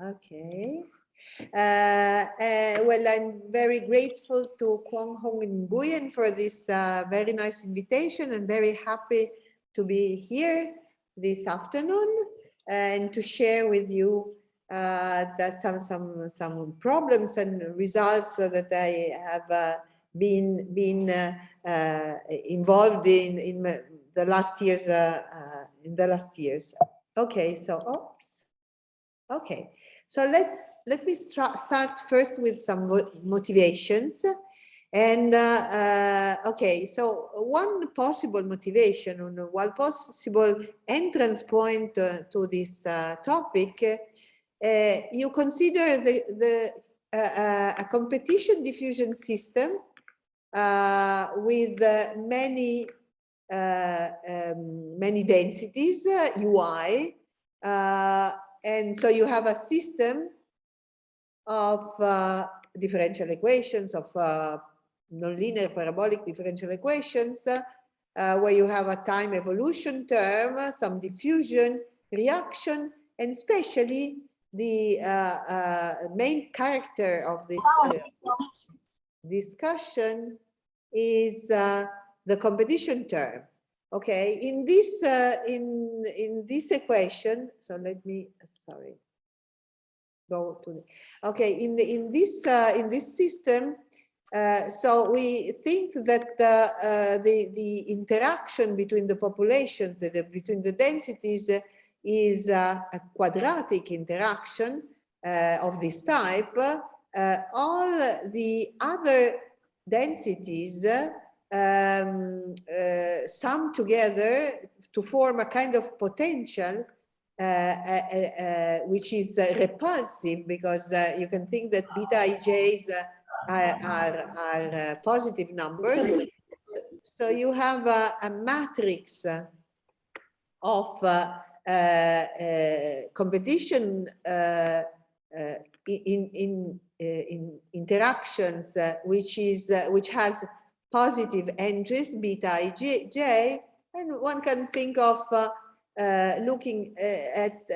okay. Well, I'm very grateful to Quoc-Hung and Nguyen for this very nice invitation, and very happy to be here this afternoon and to share with you some problems and results that I have been involved in the last years. Okay, so oops. Okay, so let me start first with some motivations. And okay, so one possible motivation, one possible entrance point to this topic, you consider a competition diffusion system with many densities, UI, and so you have a system of differential equations, of nonlinear parabolic differential equations, where you have a time evolution term, some diffusion, reaction, and especially the main character of this discussion is the competition term. Okay, in this equation, so let me go to the, okay, in this system, so we think that the interaction between the populations, between the densities, is a quadratic interaction of this type. All the other densities sum together to form a kind of potential which is repulsive, because you can think that beta ij's are positive numbers. So you have a matrix of competition in interactions which has positive entries beta ij, and one can think of looking at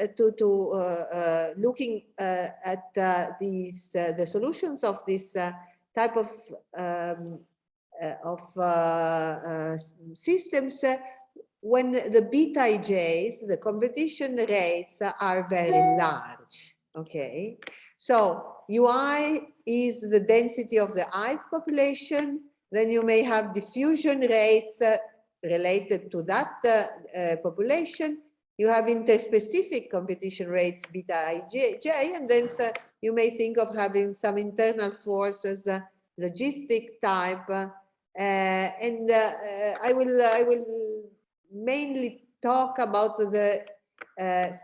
these the solutions of this type of systems when the beta ij's, the competition rates, are very large. Okay, so UI is the density of the ith population. Then you may have diffusion rates related to that population. You have interspecific competition rates beta ij, and then you may think of having some internal forces, logistic type, and I will mainly talk about the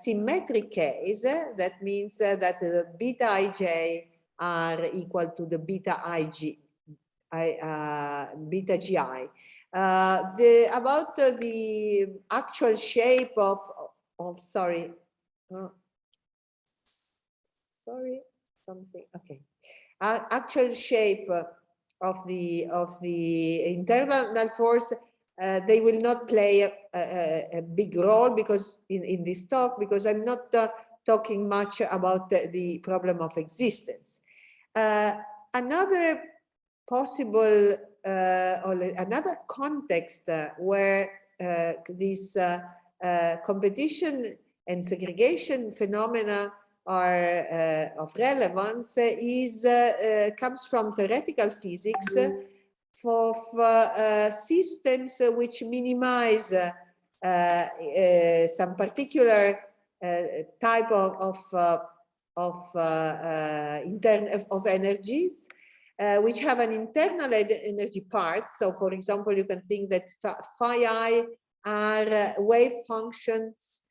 symmetric case. That means that the beta ij are equal to the beta ig. Beta gi. About the actual shape of sorry, something. Okay, actual shape of the internal force. They will not play a big role because in this talk, because I'm not talking much about the problem of existence. Another possible or another context where these competition and segregation phenomena are of relevance is comes from theoretical physics of systems which minimize some particular type of energies, which have an internal energy part. So, for example, you can think that phi I are wave functions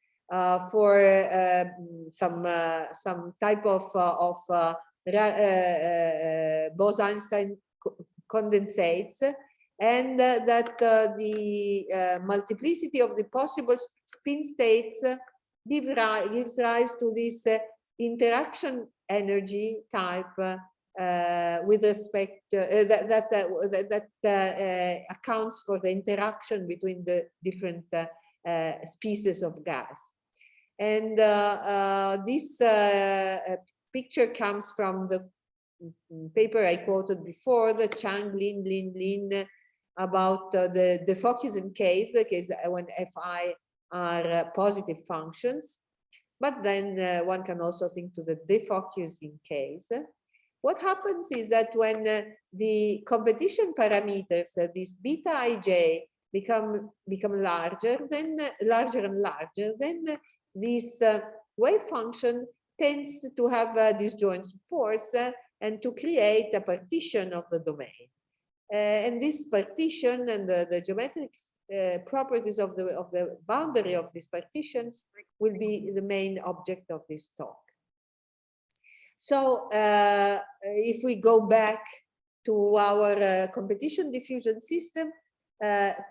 for some type of Bose-Einstein condensates, and that the multiplicity of the possible spin states gives rise to this interaction energy type with respect that accounts for the interaction between the different species of gas. And this picture comes from the paper I quoted before, the Chang, Lin, about the diffusion case, the case when Fi are positive functions. But then one can also think to the defocusing case. What happens is that when the competition parameters, these beta ij, become larger and larger, then this wave function tends to have disjoint supports and to create a partition of the domain. And this partition and the geometric properties of the boundary of these partitions will be the main object of this talk. So if we go back to our competition diffusion system,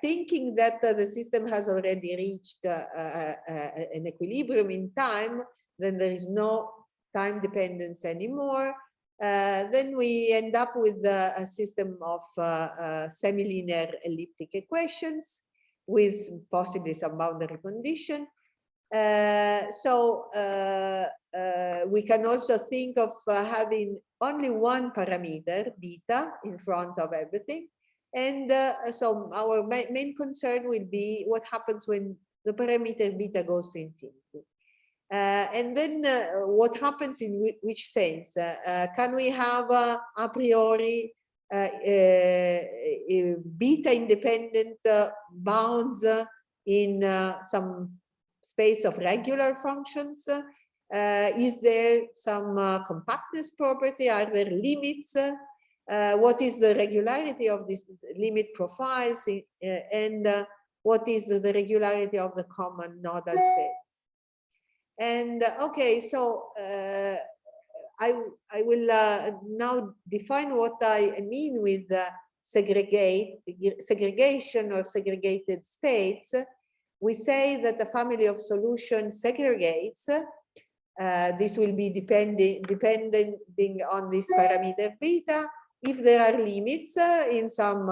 thinking that the system has already reached an equilibrium in time, then there is no time dependence anymore. Then we end up with a system of semi-linear elliptic equations with possibly some boundary condition. We can also think of having only one parameter, beta, in front of everything. And so our main concern will be what happens when the parameter beta goes to infinity. And then what happens in which sense? Can we have a priori beta independent bounds in some space of regular functions? Is there some compactness property? Are there limits? What is the regularity of these limit profiles? And what is the regularity of the common nodal set? And okay, so I will now define what I mean with segregation or segregated states. We say that the family of solutions segregates. This will be depending on this parameter beta. If there are limits in some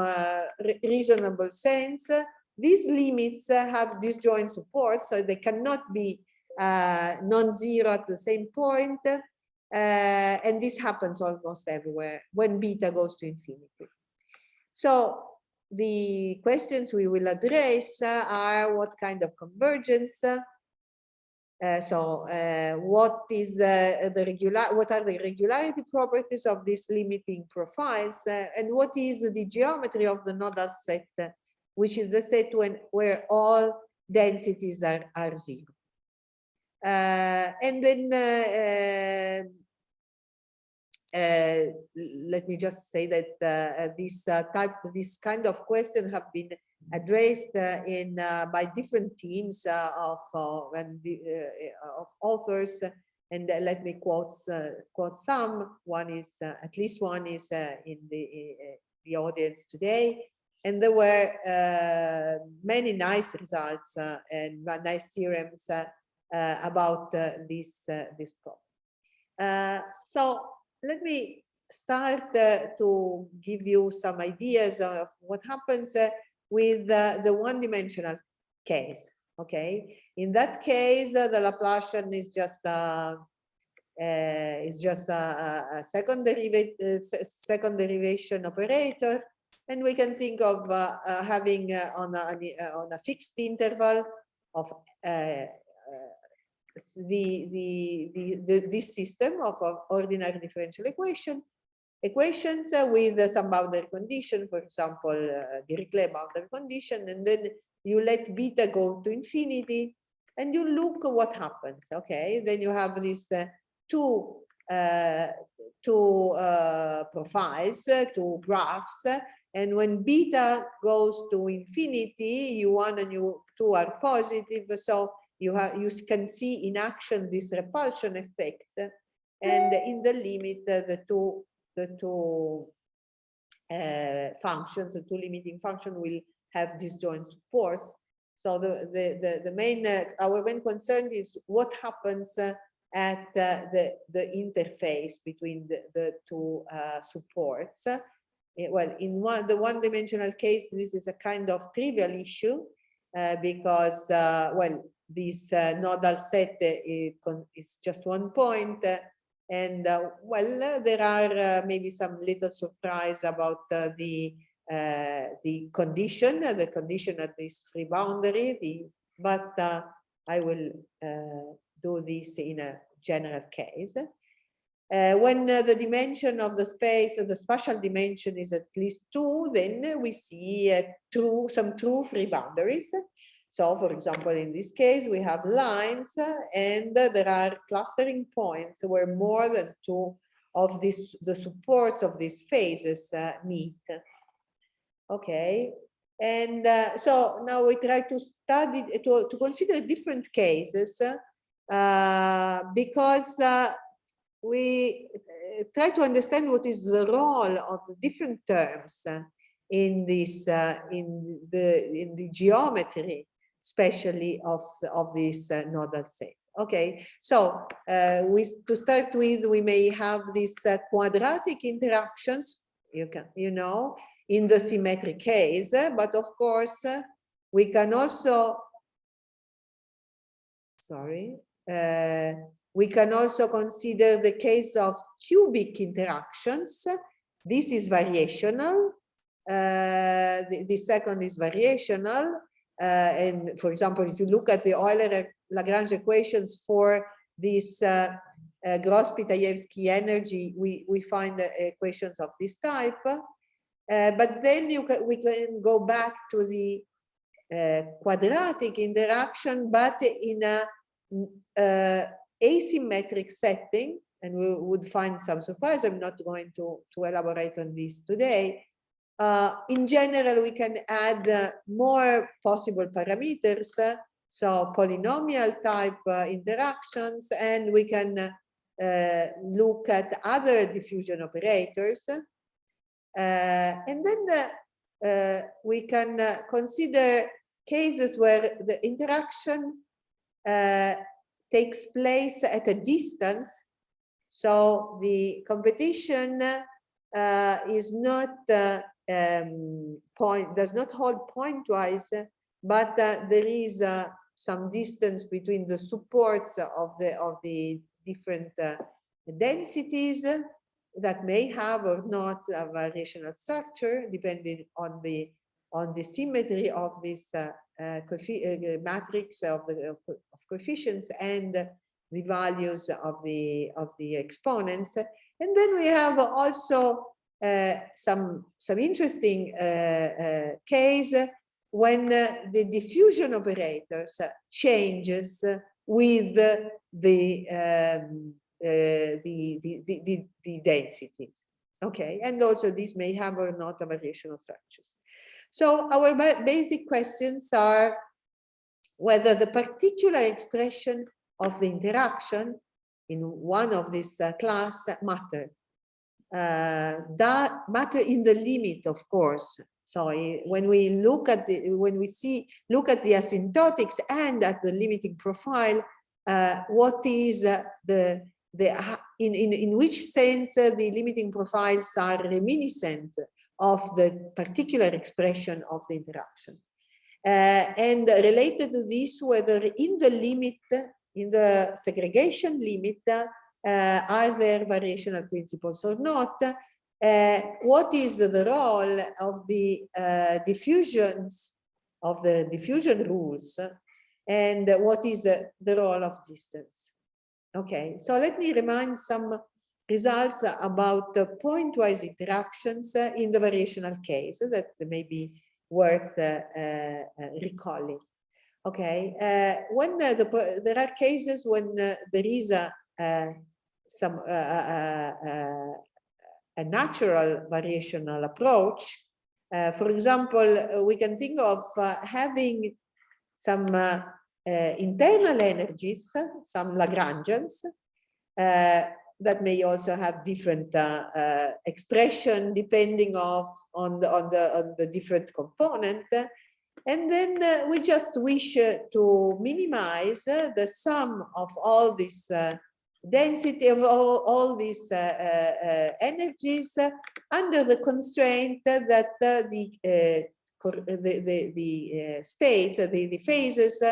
reasonable sense, these limits have disjoint support, so they cannot be non-zero at the same point. And this happens almost everywhere when beta goes to infinity. So the questions we will address are what kind of convergence, what is what are the regularity properties of these limiting profiles, and what is the geometry of the nodal set, which is the set where all densities are zero. And then let me just say that this kind of question have been addressed by different teams of authors, and let me quote some. One is at least one is in the audience today, and there were many nice results and nice theorems about this problem. So let me start to give you some ideas of what happens with the one-dimensional case. Okay, in that case, the Laplacian is just a second derivation operator, and we can think of having on a fixed interval of this system of ordinary differential equations with some boundary condition, for example, Dirichlet boundary condition, and then you let beta go to infinity, and you look what happens. Okay, then you have these two profiles, two graphs, and when beta goes to infinity, U1 and U2 are positive, so you can see in action this repulsion effect, and in the limit the two functions, the two limiting functions will have disjoint supports. So our main concern is what happens at the interface between the two supports. Well, in the one-dimensional case, this is a kind of trivial issue because, well, this nodal set is just one point. And well, there are maybe some little surprise about the condition at this free boundary, but I will do this in a general case. When the dimension of the space, the spatial dimension is at least 2, then we see some true free boundaries. So, for example, in this case, we have lines, and there are clustering points where more than 2 of the supports of these phases meet. Okay, and so now we try to study, to consider different cases, because we try to understand what is the role of the different terms in this in the geometry, especially of this nodal set. Okay, so to start with, we may have these quadratic interactions, you know, in the symmetric case, but of course we can also, we can also consider the case of cubic interactions. This is variational. The second is variational. And for example, if you look at the Euler-Lagrange equations for this Gross-Pitayevsky energy, we find equations of this type. But then we can go back to the quadratic interaction, but in a asymmetric setting, and we would find some surprise. I'm not going to elaborate on this today. In general, we can add more possible parameters, so polynomial type interactions, and we can look at other diffusion operators. And then we can consider cases where the interaction takes place at a distance. So the competition is not does not hold pointwise, but there is some distance between the supports of the different densities that may have or not a variational structure, depending on the symmetry of this matrix of coefficients and the values of the exponents. And then we have also some interesting case when the diffusion operators changes with the densities. Okay, and also these may have or not a variational structures. So our basic questions are whether the particular expression of the interaction in one of this class matter. That matter in the limit, of course. So when we look at look at the asymptotics and at the limiting profile, what is in which sense the limiting profiles are reminiscent of the particular expression of the interaction, and related to this, whether in the limit, in the segregation limit, are there variational principles or not? What is the role of the diffusions, of the diffusion rules, and what is the role of distance? Okay, so let me remind some results about pointwise interactions in the variational case that may be worth recalling. Okay, when there are cases when there is a natural variational approach. For example, we can think of having some internal energies, some Lagrangians, that may also have different expression depending on the different component. And then we just wish to minimize the sum of all this density of all these energies under the constraint that the states, the phases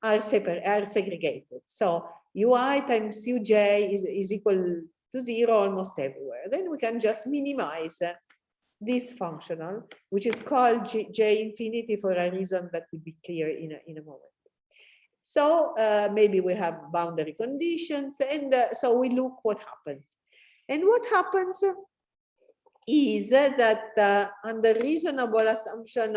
are segregated. So ui times uj is equal to 0 almost everywhere. Then we can just minimize this functional, which is called j infinity for a reason that will be clear in a moment. So maybe we have boundary conditions, and so we look what happens. And what happens is that under reasonable assumption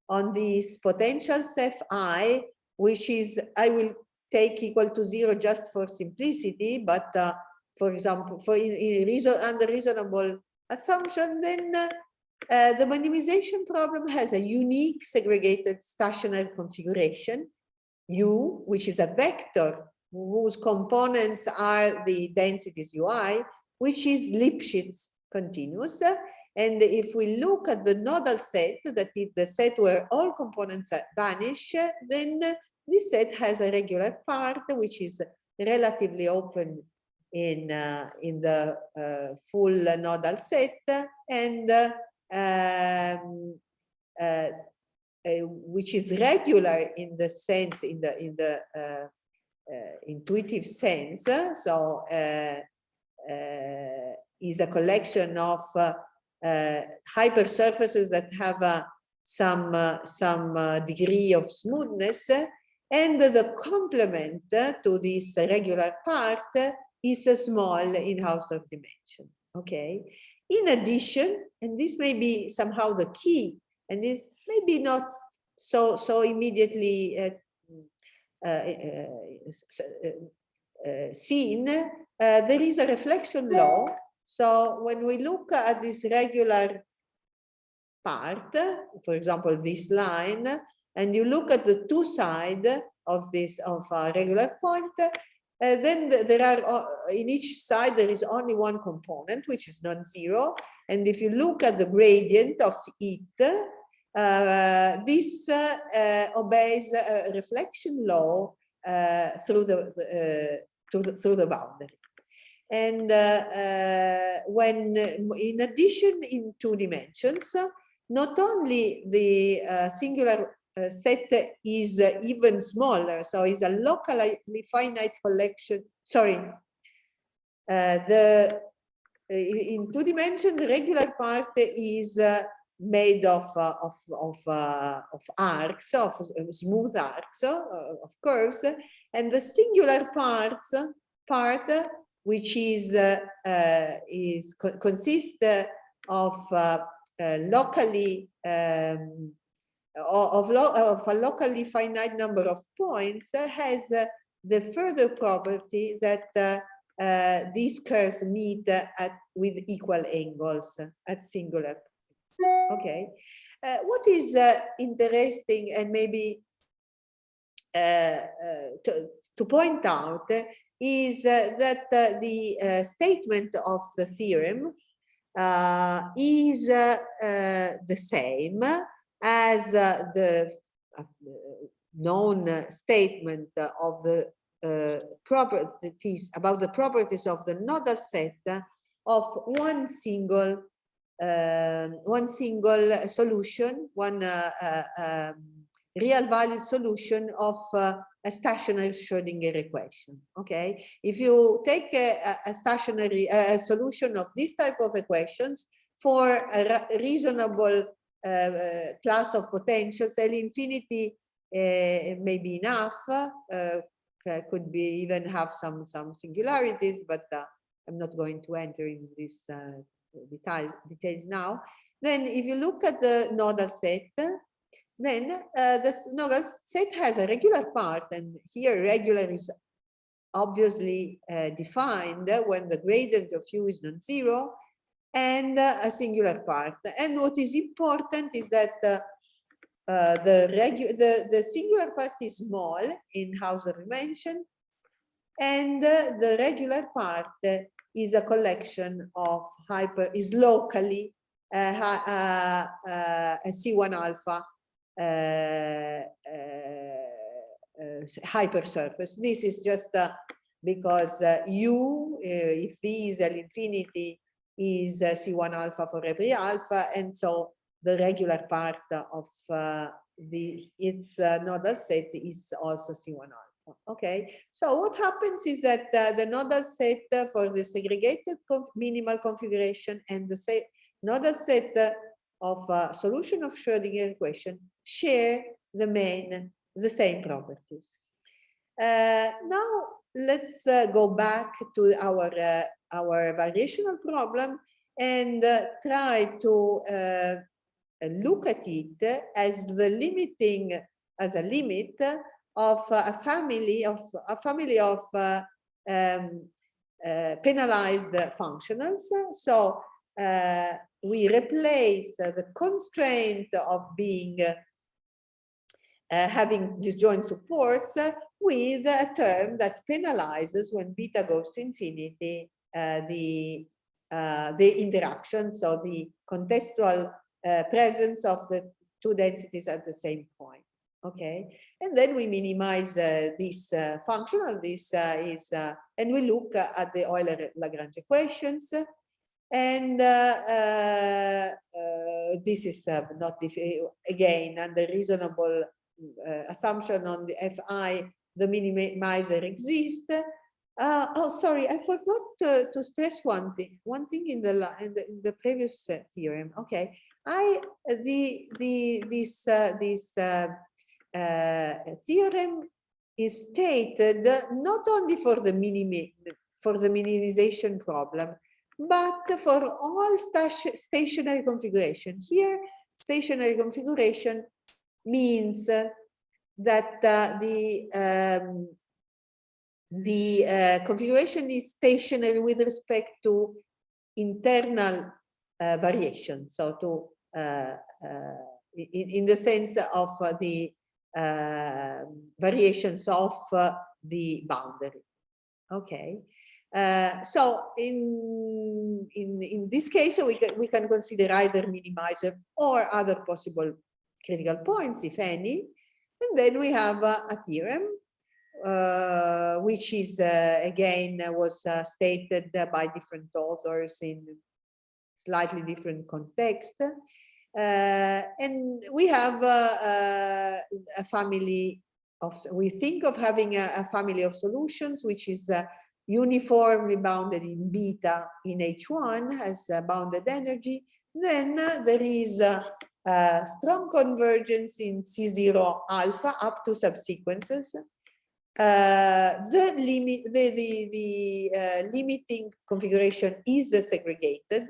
on this potential Fi, which is, I will take equal to 0 just for simplicity, but for example, under reasonable assumption, then the minimization problem has a unique segregated stationary configuration, U, which is a vector whose components are the densities ui, which is Lipschitz continuous. And if we look at the nodal set, that is the set where all components vanish, then this set has a regular part, which is relatively open in the full nodal set, and which is regular in the sense, in the intuitive sense. So is a collection of hypersurfaces that have some degree of smoothness, and the complement to this regular part is a small in Hausdorff dimension. Okay. In addition, and this may be somehow the key, and this maybe not so immediately seen, there is a reflection law. So when we look at this regular part, for example, this line, and you look at the two sides of this regular point, then there are, in each side there is only one component, which is non-zero. And if you look at the gradient of it, this obeys a reflection law through the boundary. And when, in addition, in 2 dimensions, not only the singular set is even smaller, so it's a locally finite collection. Sorry, in 2 dimensions, the regular part is made of arcs, of smooth arcs, of curves, and the singular part, which consists of locally of a locally finite number of points, has the further property that these curves meet with equal angles at singular. Okay, what is interesting, and maybe to point out, is that the statement of the theorem is the same as the known statement of the properties, about the properties of the nodal set of one single solution, one real valued solution of a stationary Schrödinger equation. Okay, if you take a stationary solution of this type of equations for a reasonable class of potentials, L infinity may be enough, could be even have some singularities, but I'm not going to enter in this details now. Then if you look at the nodal set, then the nodal set has a regular part, and here regular is obviously defined when the gradient of u is non-zero, and a singular part. And what is important is that the singular part is small in Hausdorff dimension, and the regular part is a collection of is locally a C1 alpha hypersurface. This is just because U, if V is L infinity, is C1 alpha for every alpha, and so the regular part of its nodal set is also C1 alpha. Okay, so what happens is that the nodal set for the segregated minimal configuration and the nodal set of solution of Schrödinger equation share the same properties. Now let's go back to our variational problem and try to look at it as the limiting, as a limit of a family of penalized functionals. So we replace the constraint of being having disjoint supports with a term that penalizes when beta goes to infinity the interaction, so the contextual presence of the two densities at the same point. Okay, and then we minimize this functional. This and we look at the Euler-Lagrange equations, and this is not again under reasonable assumption on the Fi, the minimizer exists. Oh, sorry, I forgot to stress one thing. One thing in the previous theorem. Okay, this theorem is stated not only for the minimization problem, but for all stationary configuration. Here, stationary configuration means that the configuration is stationary with respect to internal variation. So to in the sense of the variations of the boundary. Okay. So in this case, we can consider either minimizer or other possible critical points, if any, and then we have a theorem which is again was stated by different authors in slightly different context, and we have a family of, we think of having a family of solutions which is uniformly bounded in beta in H1, has bounded energy. Then there is strong convergence in C0 alpha up to subsequences. The limiting configuration is segregated.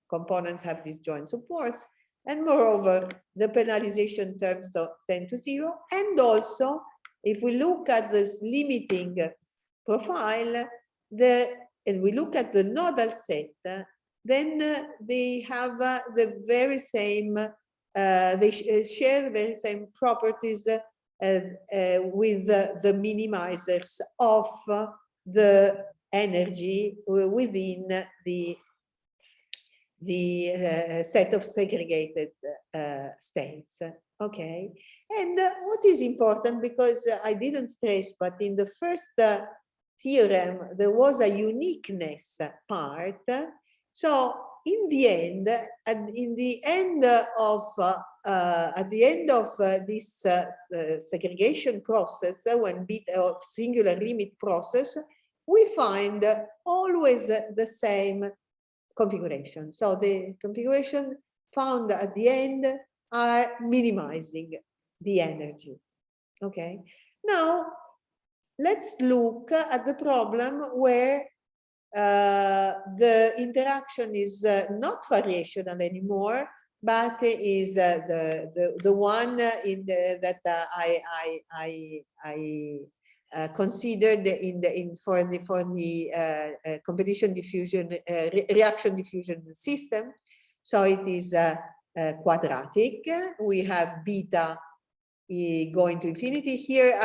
Components have disjoint supports, and moreover, the penalization terms tend to 0. And also, if we look at this limiting profile, and we look at the nodal set, then they have the very same, they share the very same properties with the minimizers of the energy within the set of segregated states. Okay, and what is important, because I didn't stress, but in the first theorem there was a uniqueness part. So in the end, in the end of at the end of this segregation process, when beta or singular limit process, we find always the same configuration. So the configuration found at the end are minimizing the energy. Okay. Now let's look at the problem where the interaction is not variational anymore, but is the one in that I considered for the competition diffusion reaction diffusion system. So it is quadratic. We have beta going to infinity. Here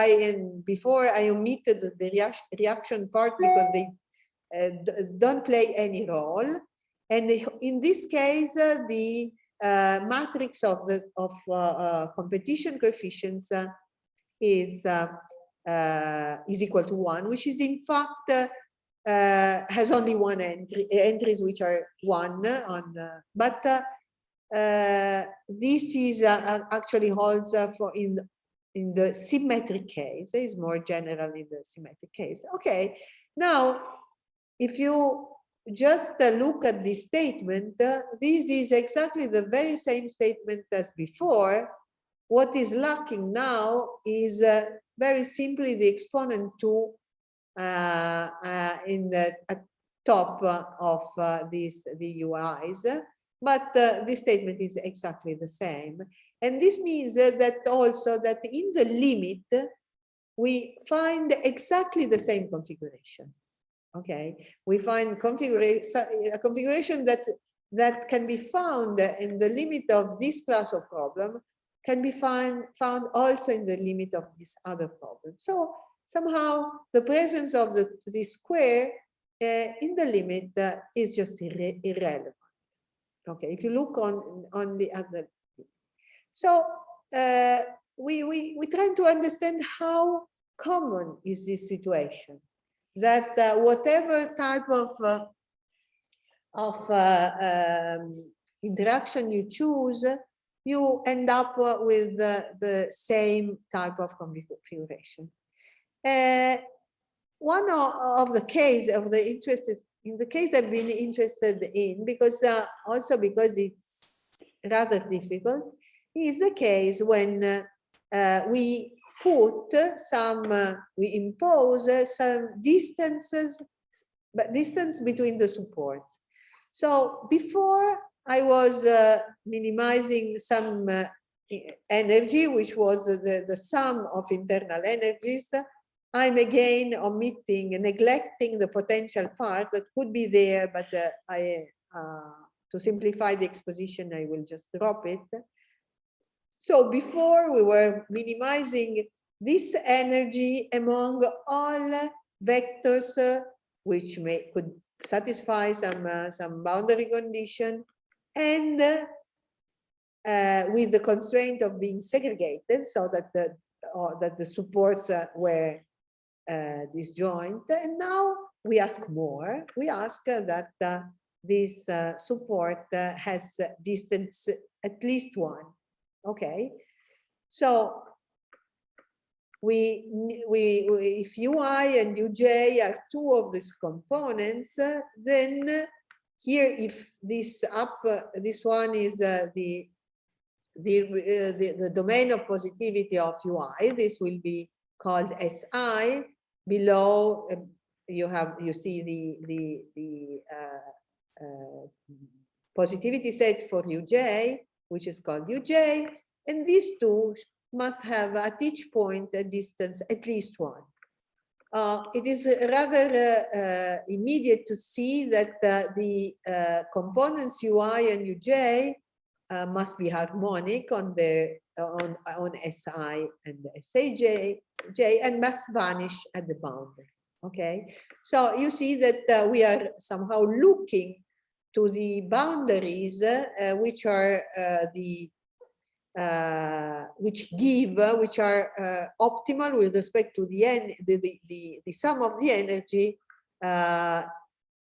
before I omitted the reaction part because they don't play any role, and in this case the matrix of competition coefficients is equal to 1, which is in fact has only one entries which are 1 on, but this is actually holds for in the symmetric case. It's more general in the symmetric case. Okay, now if you just look at this statement, this is exactly the very same statement as before. What is lacking now is very simply the exponent 2 in the top of these UIs, but this statement is exactly the same. And this means that also that in the limit, we find exactly the same configuration. Okay, we find a configuration that can be found in the limit of this class of problem, can be found also in the limit of this other problem. So somehow the presence of this square in the limit is just irrelevant. Okay, if you look on the other. So we try to understand how common is this situation, that whatever type of interaction you choose, you end up with the same type of configuration. One of the case of the interested, in the case I've been interested in, because also because it's rather difficult, is the case when we put some, we impose some distances, but distance between the supports. So before I was minimizing some energy, which was the sum of internal energies. I'm again omitting, neglecting the potential part that could be there, but to simplify the exposition, I will just drop it. So before we were minimizing this energy among all vectors which could satisfy some boundary condition, and with the constraint of being segregated, so that the supports were disjoint. And now we ask more. We ask that this support has distance at least 1. Okay, so if ui and uj are 2 of these components, then here, if this this one is the domain of positivity of ui, this will be called Si. Below, you see the positivity set for uj, which is called uj, and these 2 must have at each point a distance at least 1. It is rather immediate to see that the components ui and uj must be harmonic on Si and Saj, and must vanish at the boundary. Okay, so you see that we are somehow looking to the boundaries which are which are optimal with respect to the sum of the energy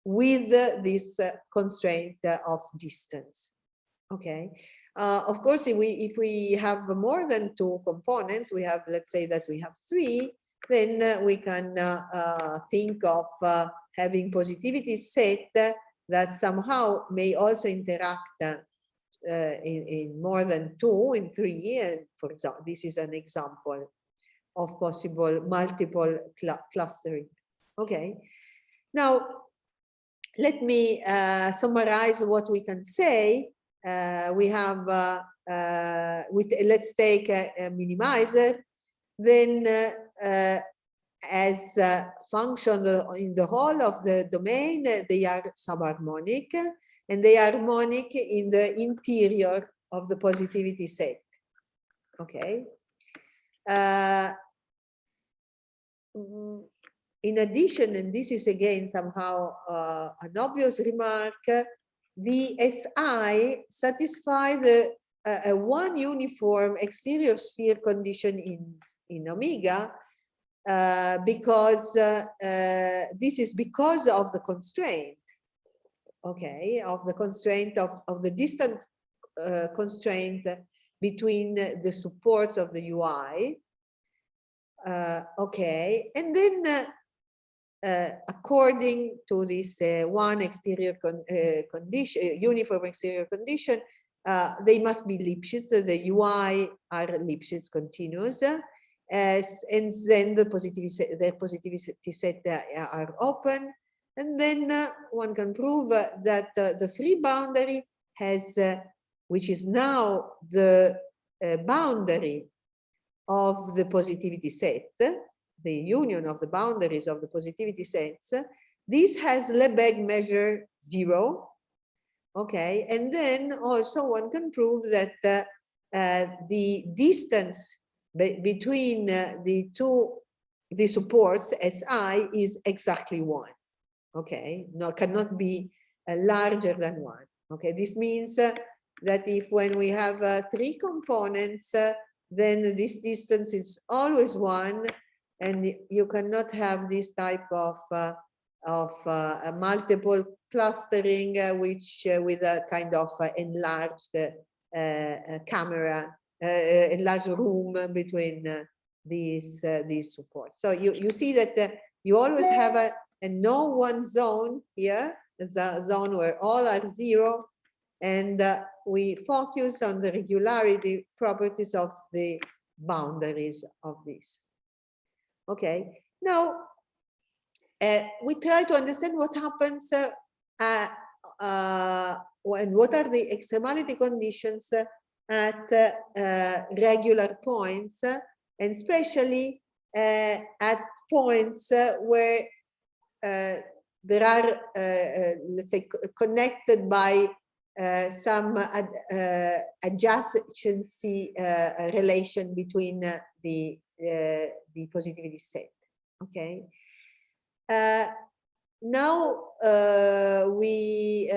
with this constraint of distance. Okay, of course, if we have more than 2 components, we have, let's say that we have 3, then we can think of having positivity set that somehow may also interact in more than 2, in 3, and for example, this is an example of possible multiple clustering. Okay, now let me summarize what we can say. We have, let's take a minimizer, then as a function in the whole of the domain, they are subharmonic, and they are harmonic in the interior of the positivity set. Okay. In addition, and this is again somehow an obvious remark, the SI satisfy the one uniform exterior sphere condition in omega, because this is because of the constraint, okay, of the constraint of the distant constraint between the supports of the UI. Okay, and then according to this one exterior condition, uniform exterior condition, they must be Lipschitz. The UI are Lipschitz continuous, and then the positivity set are open. And then one can prove that the free boundary has, which is now the boundary of the positivity set, the union of the boundaries of the positivity sets, this has Lebesgue measure 0. Okay, and then also one can prove that the distance between the supports SI is exactly 1. Okay, no, cannot be larger than 1. Okay, this means that if when we have 3 components, then this distance is always 1, and you cannot have this type of multiple clustering, which with a kind of enlarged camera, enlarged room between these supports. So you see that you always have a no one zone here, a zone where all are 0, and we focus on the regularity properties of the boundaries of this. Okay, now we try to understand what happens and what are the extremality conditions at regular points, and especially at points where there are, let's say, connected by some adjacency relation between the positivity set. Okay. Now we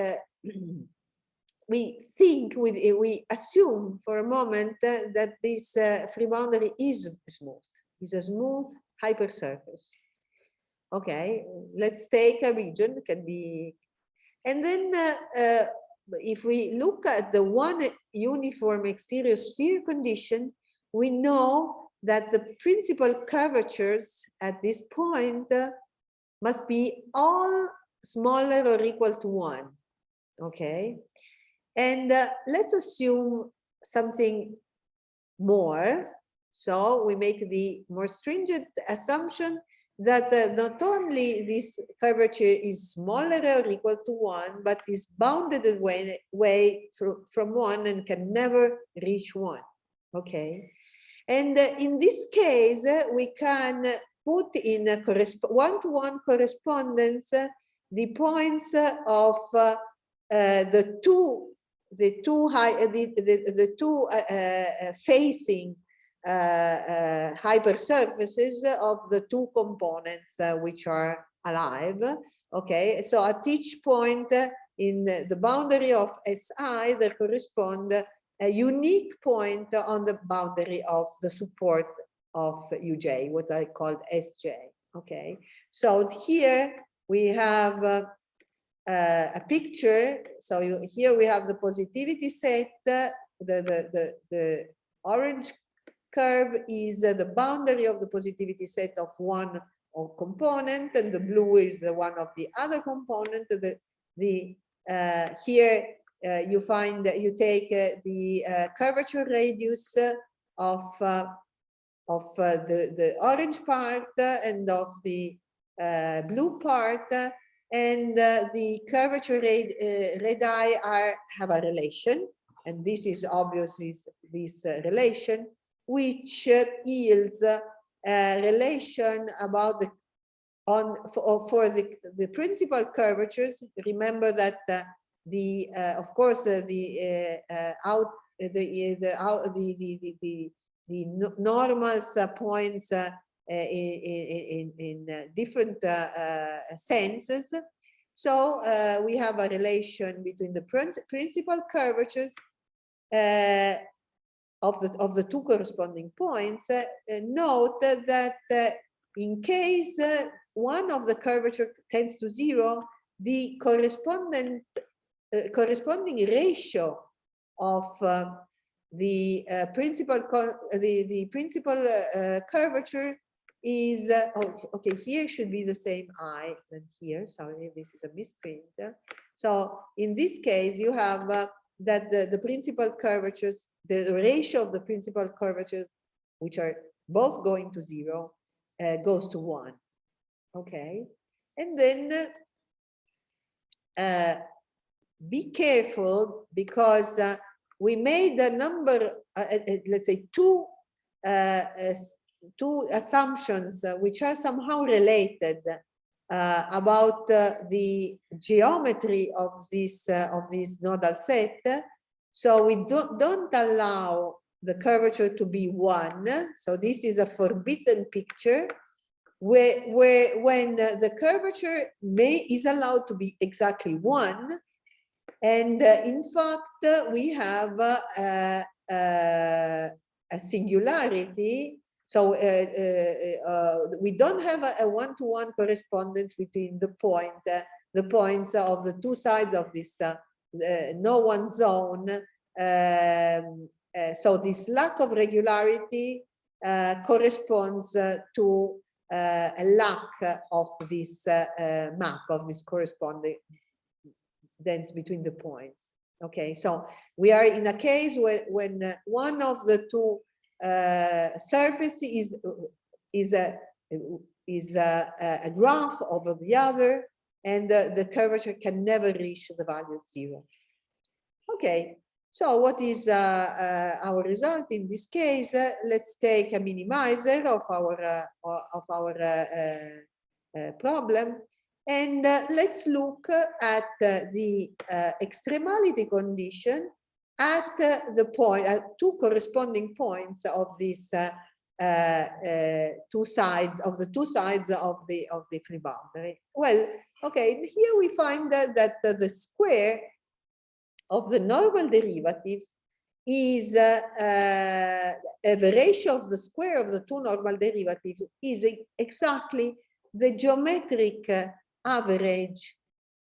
think, we assume for a moment that this free boundary is smooth, is a smooth hypersurface. Okay, let's take a region, can be, and then if we look at the one uniform exterior sphere condition, we know that the principal curvatures at this point must be all smaller or equal to 1. Okay, and let's assume something more. So we make the more stringent assumption that not only this curvature is smaller or equal to 1, but is bounded away from 1 and can never reach 1. Okay, and in this case, we can put in a one-to-one correspondence the points of the two facing hypersurfaces of the 2 components which are alive. Okay, so at each point in the boundary of SI, there correspond a unique point on the boundary of the support of UJ, what I called SJ. Okay, so here we have a picture. So here we have the positivity set. The orange curve is the boundary of the positivity set of one component, and the blue is the one of the other component. Here you find that you take the curvature radius of the orange part and of the blue part, and the curvature radii have a relation, and this is obviously this relation, which yields a relation about for the principal curvatures. Remember that of course the normals points in different senses. So we have a relation between the principal curvatures of the 2 corresponding points. Note that in case one of the curvature tends to 0, the corresponding ratio of the principal curvature is okay. Here should be the same I than here. Sorry, this is a misprint. So in this case, you have that the principal curvatures, the ratio of the principal curvatures, which are both going to 0, goes to 1. Okay, and then be careful, because we made a number, let's say two assumptions which are somehow related about the geometry of this nodal set. So we don't allow the curvature to be 1. So this is a forbidden picture where when the curvature is allowed to be exactly 1. And in fact, we have a singularity. So we don't have a one-to-one correspondence between the points of the two sides of this no one zone. So this lack of regularity corresponds to a lack of this map of this correspondence between the points. Okay, so we are in a case where when one of the two surfaces is a graph over the other, and the curvature can never reach the value of 0. Okay, so what is our result in this case? Let's take a minimizer of our problem, and let's look at the extremality condition at the point, at two corresponding points of these two sides of the free boundary. Well, okay, here we find that the square of the normal derivatives is the ratio of the square of the two normal derivatives is exactly the geometric average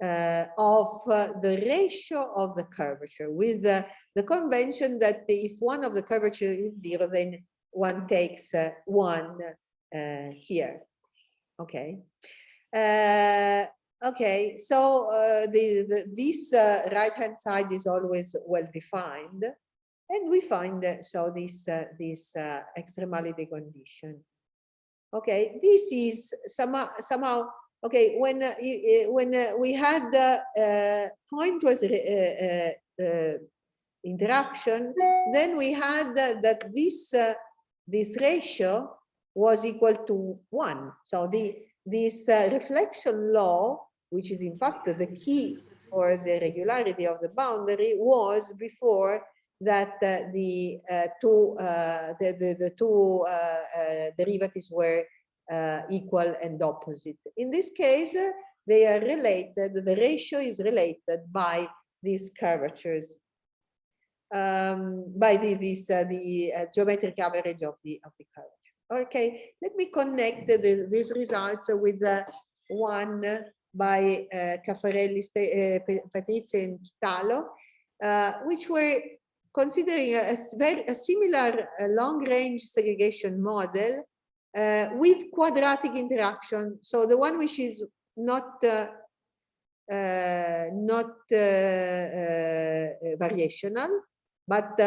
of the ratio of the curvature, with the convention that if one of the curvature is 0, then one takes 1 here. Okay. Okay, so this right-hand side is always well defined, and we find so this extremality condition. Okay, this is somehow okay. When we had pointwise interaction, then we had that this ratio was equal to 1. So this reflection law, which is in fact the key for the regularity of the boundary, was before that the two derivatives were equal and opposite. In this case, they are related. The ratio is related by these curvatures, by the geometric average of the curvature. Okay, let me connect these results with one by Caffarelli, Patrizia, and Kitalo, which were considering a similar long-range segregation model with quadratic interaction. So the one which is not variational, but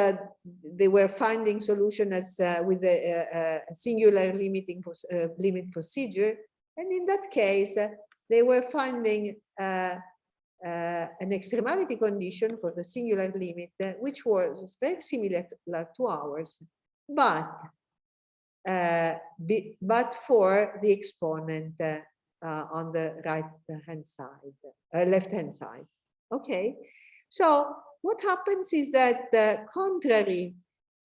they were finding solution as with a singular limit procedure, and in that case they were finding an extremality condition for the singular limit, which was very similar to ours, but for the exponent on the right-hand side, left-hand side. Okay, so what happens is that contrary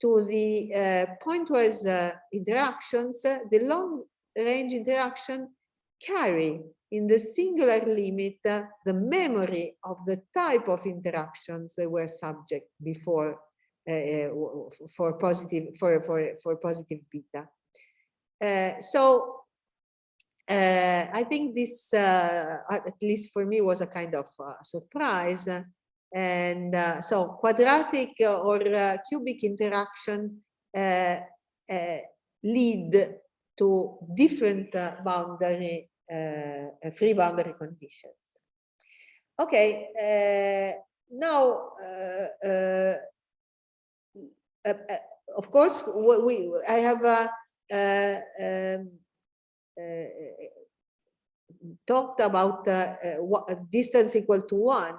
to the pointwise interactions, the long-range interaction carry in the singular limit the memory of the type of interactions that were subject before for positive beta. So I think this, at least for me, was a kind of surprise. And so quadratic or cubic interaction lead to different boundary, free boundary conditions. Okay, now, of course, I have talked about distance equal to 1,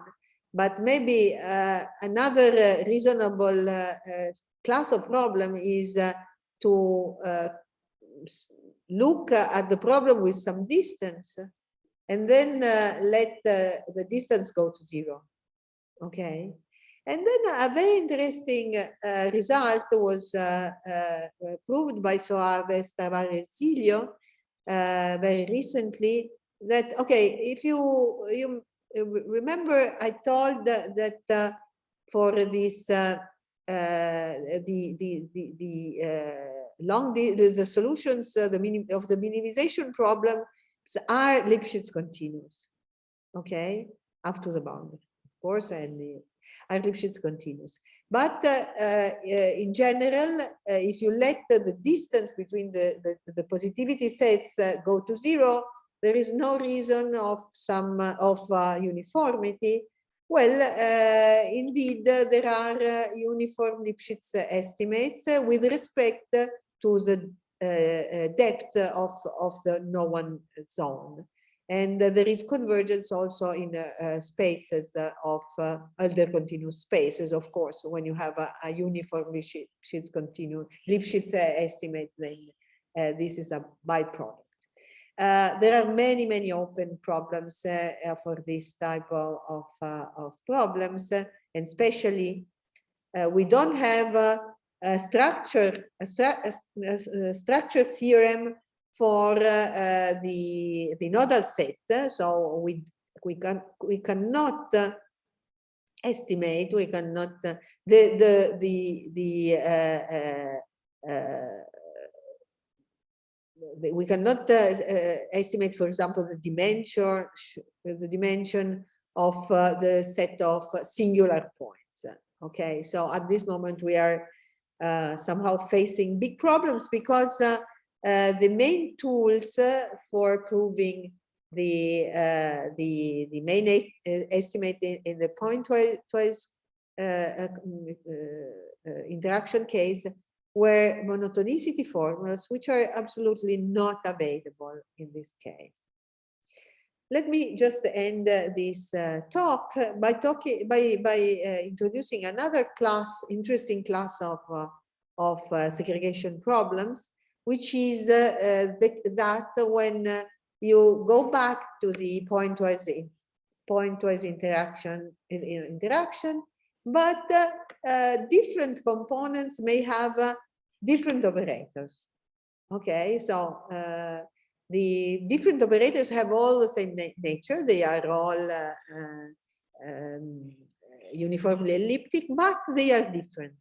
but maybe another reasonable class of problem is to look at the problem with some distance and then let the distance go to 0. Okay. And then a very interesting result was proved by Soares Tavarez-Silio very recently, that, okay, if you remember, I told that for this the solutions of the minimization problem are Lipschitz continuous, okay, up to the boundary, of course, and are Lipschitz continuous. But in general, if you let the distance between the positivity sets go to 0, there is no reason of some uniformity. Well, indeed, there are uniform Lipschitz estimates with respect to the depth of the no-one zone. And there is convergence also in spaces of Hölder continuous spaces, of course. When you have a uniform Lipschitz estimate, then this is a byproduct. There are many, many open problems for this type of problems, and especially we don't have a structure theorem for the nodal set, so we cannot estimate, we cannot we cannot estimate, for example, the dimension of the set of singular points. Okay, so at this moment we are somehow facing big problems, because the main tools for proving the main estimate in the pointwise interaction case were monotonicity formulas, which are absolutely not available in this case. Let me just end this talk by introducing another interesting class of segregation problems, which is that when you go back to the pointwise interaction, but different components may have different operators. Okay, so the different operators have all the same nature. They are all uniformly elliptic, but they are different.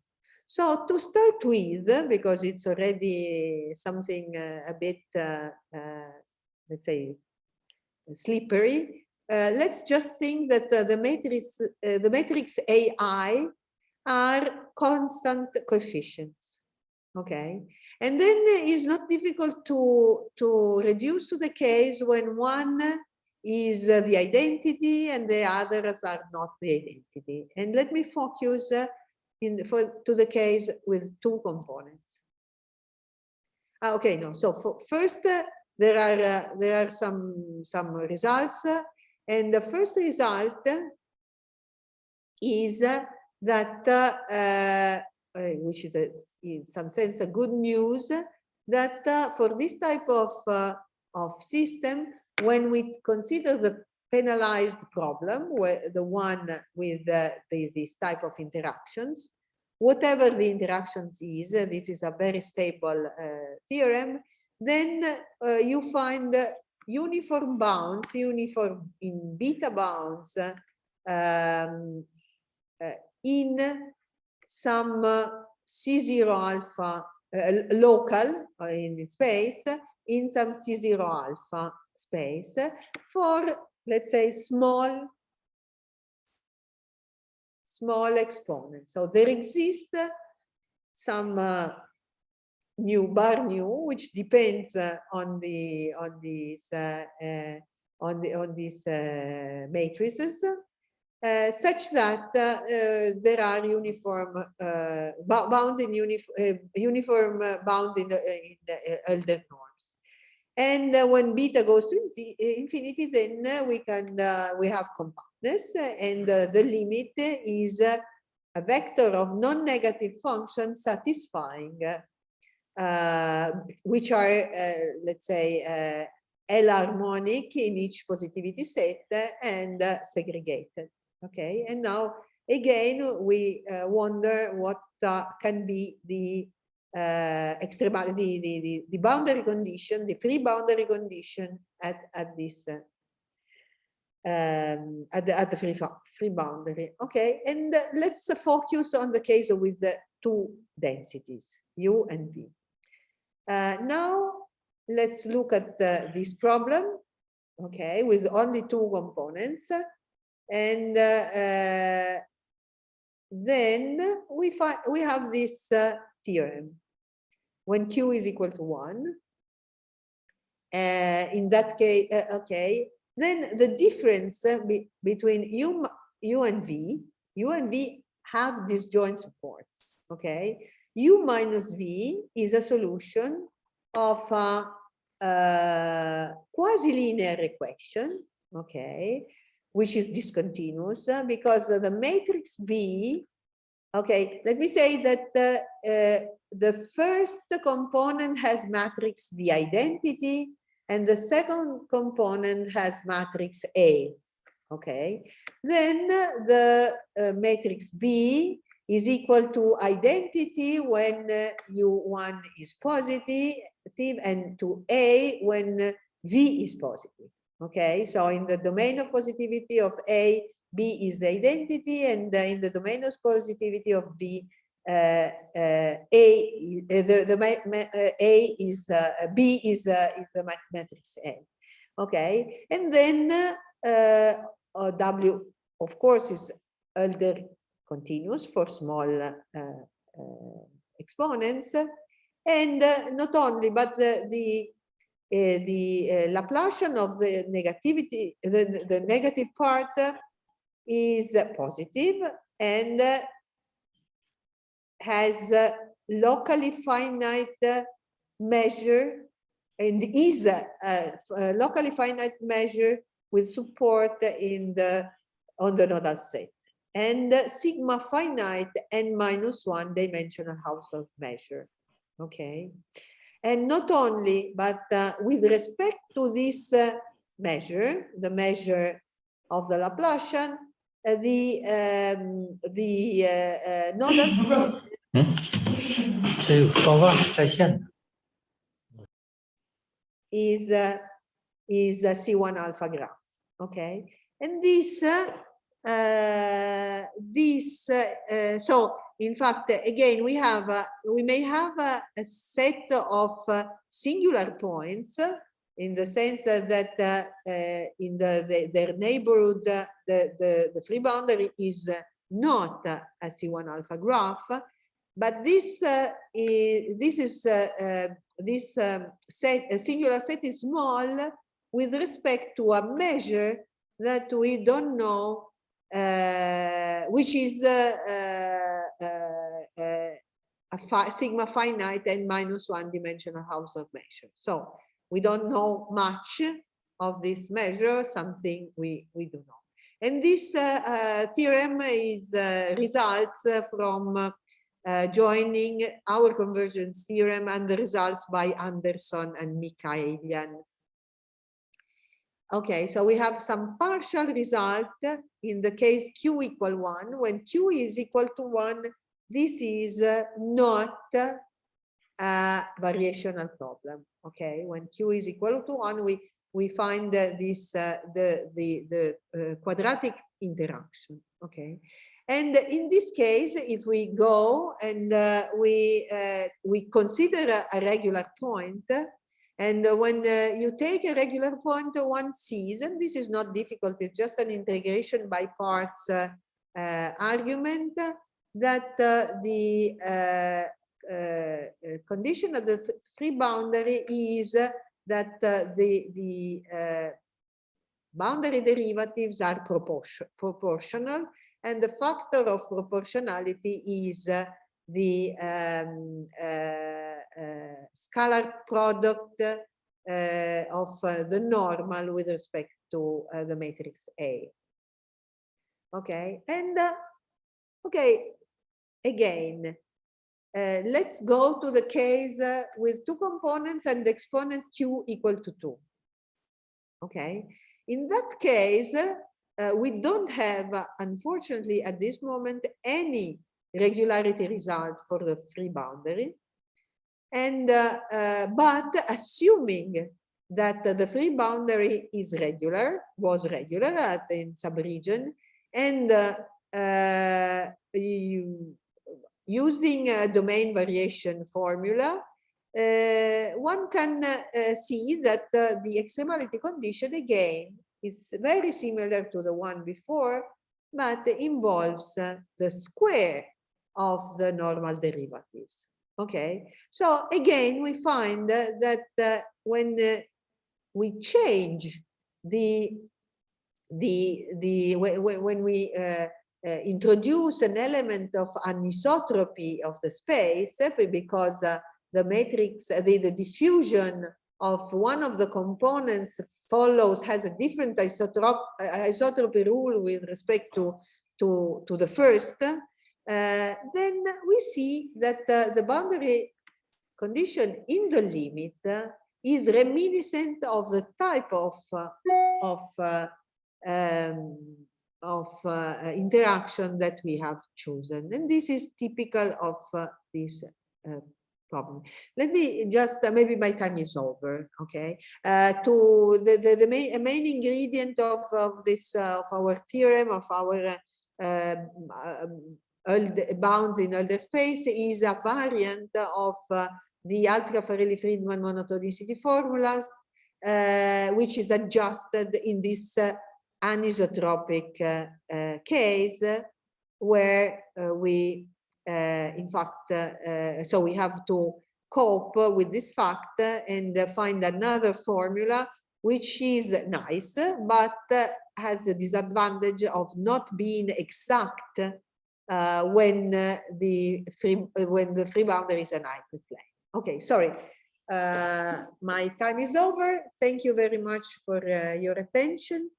So to start with, because it's already something a bit, let's say, slippery, let's just think that the matrix AI are constant coefficients. Okay, and then it's not difficult to reduce to the case when one is the identity and the others are not the identity. And let me focus to the case with two components. Okay, no. So first, there are some results, and the first result is that which is in some sense a good news, that for this type of system, when we consider the penalized problem, where the one with this type of interactions, whatever the interactions is, this is a very stable theorem, then you find uniform bounds, uniform in beta bounds in some C0 alpha local in space, in some C0 alpha space for, let's say, small small exponent. So there exists some new bar nu, which depends on these matrices, such that there are uniform bounds in uniform bounds in the Elder norms. And when beta goes to infinity, then we have compactness, and the limit is a vector of non-negative functions satisfying, which are, let's say, L-harmonic in each positivity set and segregated. Okay, and now again we wonder what can be the extremality, the boundary condition, the free boundary condition at this at the free boundary. Okay, and let's focus on the case with the two densities, U and V. Now let's look at this problem, okay, with only two components, and then we have this theorem. When Q is equal to 1, in that case, okay, then the difference between U and V have disjoint supports, okay? U minus V is a solution of a quasi-linear equation, okay, which is discontinuous because the matrix B, okay, let me say that the first component has matrix the identity, and the second component has matrix A, okay? Then the matrix B is equal to identity when U1 is positive, and to A when V is positive, okay? So in the domain of positivity of A, B is the identity, and in the domain of positivity of B, B is the matrix A, okay? And then W, of course, is Elder continuous for small exponents, and not only, but the Laplacian of the negativity, the negative part is positive and has a locally finite measure, and is a locally finite measure with support in on the nodal set, and sigma finite n-1 dimensional house of measure, okay? And not only, but with respect to this measure, the measure of the Laplacian, the nodal set is a C1 alpha graph, okay? And so in fact, again, we may have a set of singular points, in the sense that in their neighborhood, the free boundary is not a C1 alpha graph, but this singular set is small with respect to a measure that we don't know, which is a sigma finite n-1 dimensional house of measure. So we don't know much of this measure, something we do know. And this theorem is results from joining our convergence theorem and the results by Anderson and Mikaelian. Okay, so we have some partial result in the case Q equal 1. When Q is equal to 1, this is not a variational problem. Okay, when Q is equal to 1, we find this the quadratic interaction. Okay, and in this case, if we go and we consider a regular point, and when you take a regular point, one sees, and this is not difficult, it's just an integration by parts argument that the condition of the free boundary is that the boundary derivatives are proportional, and the factor of proportionality is the scalar product of the normal with respect to the matrix A. Okay, and okay, again, let's go to the case with two components and the exponent q equal to 2. Okay, in that case, we don't have, unfortunately, at this moment, any regularity result for the free boundary. And but assuming that the free boundary is regular, was regular in subregion, and using a domain variation formula, one can see that the extremality condition again is very similar to the one before, but involves the square of the normal derivatives. Okay, so again we find that when we change when we introduce an element of anisotropy of the space, because the matrix, the diffusion of one of the components has a different isotropy rule with respect to the first, then we see that the boundary condition in the limit is reminiscent of the type of interaction that we have chosen, and this is typical of this problem. Let me just maybe my time is over. Okay, to the main ingredient of this of our theorem of our bounds in Hölder space is a variant of the Alt-Caffarelli-Friedman monotonicity formulas, which is adjusted in this anisotropic case, where we in fact so we have to cope with this fact and find another formula which is nice but has the disadvantage of not being exact when the free boundary is an hyperplane. Okay, sorry, my time is over. Thank you very much for your attention.